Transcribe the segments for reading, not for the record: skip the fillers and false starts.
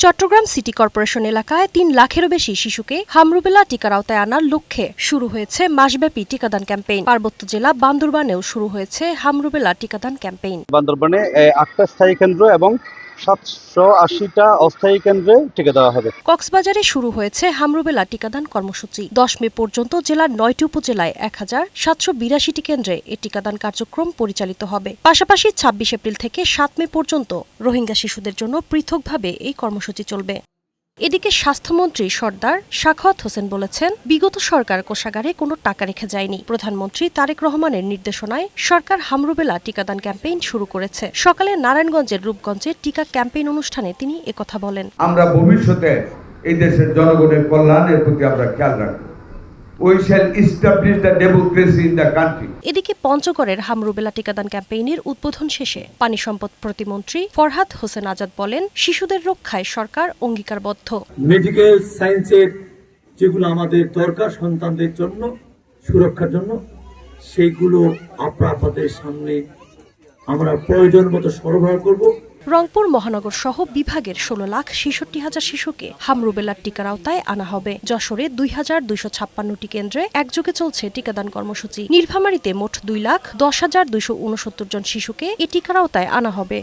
Chittagong city corporation এলাকায় ৩ লাখেরও বেশি শিশুকে হামরুবেলা টিকার আওতায় আনার লক্ষ্যে শুরু হয়েছে মাসব্যাপী টিকাদান ক্যাম্পেইন। পার্বত্য জেলা বান্দরবানেও শুরু হয়েছে হামরুবেলা টিকাদান ক্যাম্পেইন। বান্দরবানে ৮টা স্থায়ী কেন্দ্র এবং ৭৮০টা অস্থায়ী কেন্দ্রে টিকা দেওয়া হবে। কক্সবাজারে শুরু হয়েছে হামরুবেলা টিকাদান কর্মসূচি। ১০ মে পর্যন্ত জেলার ৯টি উপজেলায় ১,৭৮২টি কেন্দ্রে এ টিকাদান কার্যক্রম পরিচালিত হবে। পাশাপাশি ২৬ এপ্রিল থেকে ৭ মে পর্যন্ত রোহিঙ্গা শিশুদের জন্য পৃথকভাবে এই কর্মসূচি চলবে। এদিকে স্বাস্থ্যমন্ত্রী সর্দার সাখাওয়াত হোসেন বলেছেন, বিগত সরকার কোষাগারে কোনো টাকা রেখে যায়নি। প্রধানমন্ত্রী তারেক রহমানের নির্দেশনায় সরকার হামরুবেলা টিকাদান ক্যাম্পেইন শুরু করেছে। সকালে নারায়ণগঞ্জের রূপগঞ্জে টিকা ক্যাম্পেইন অনুষ্ঠানে তিনি একথা বলেন। আমরা ভবিষ্যতে এই দেশের জনগণের কল্যাণের প্রতি আমরা খেয়াল রাখব। We shall establish the democracy in the country. এদিকে পঞ্চগড়ের হামরুবেলা টিকাদান ক্যাম্পেইনের উদ্বোধন শেষে পানি সম্পদ প্রতিমন্ত্রী ফরহাদ হোসেন আজাদ বলেন, শিশুদের রক্ষায় সরকার অঙ্গীকারবদ্ধ। মেডিকেল সায়েন্সের যেগুলো আমাদের দরকার সন্তানদের জন্য সুরক্ষার জন্য, সেইগুলো আপনাদের সামনে আমরা প্রয়োজন মতো সরবরাহ করব। রংপুর মহানগর সহ বিভাগের ১৬,৬৬,০০০ শিশুকে হামরুবেলার টিকার আওতায় আনা হবে। যশোরে ২,২৫৬টি কেন্দ্রে একযোগে চলছে টিকাদান কর্মসূচি। নীলফামারীতে মোট ২,১০,২৬৯ জন শিশুকে এ টিকার আওতায় আনা হবে।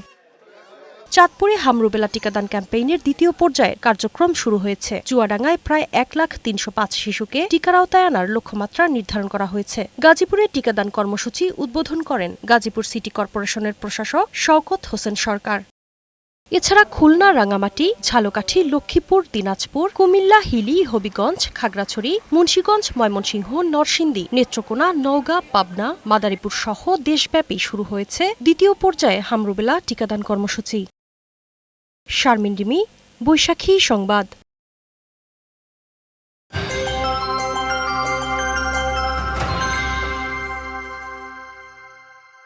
চাঁদপুরে হামরুবেলা টিকাদান ক্যাম্পেইনের দ্বিতীয় পর্যায়ের কার্যক্রম শুরু হয়েছে। চুয়াডাঙ্গায় প্রায় ১,৩০৫ শিশুকে টিকার আওতায় আনার লক্ষ্যমাত্রা নির্ধারণ করা হয়েছে। গাজীপুরে টিকাদান কর্মসূচি উদ্বোধন করেন গাজীপুর সিটি কর্পোরেশনের প্রশাসক শওকত হোসেন সরকার। এছাড়া খুলনা, রাঙ্গামাটি, ঝালকাঠি, লক্ষ্মীপুর, দিনাজপুর, কুমিল্লা, হিলি, হবিগঞ্জ, খাগড়াছড়ি, মুন্সিগঞ্জ, ময়মনসিংহ, নরসিংদী, নেত্রকোনা, নওগাঁ, পাবনা, মাদারীপুর সহ দেশব্যাপী শুরু হয়েছে দ্বিতীয় পর্যায়ে হামরুবেলা টিকাদান কর্মসূচি। শারমিন রিমি, বৈশাখী সংবাদ।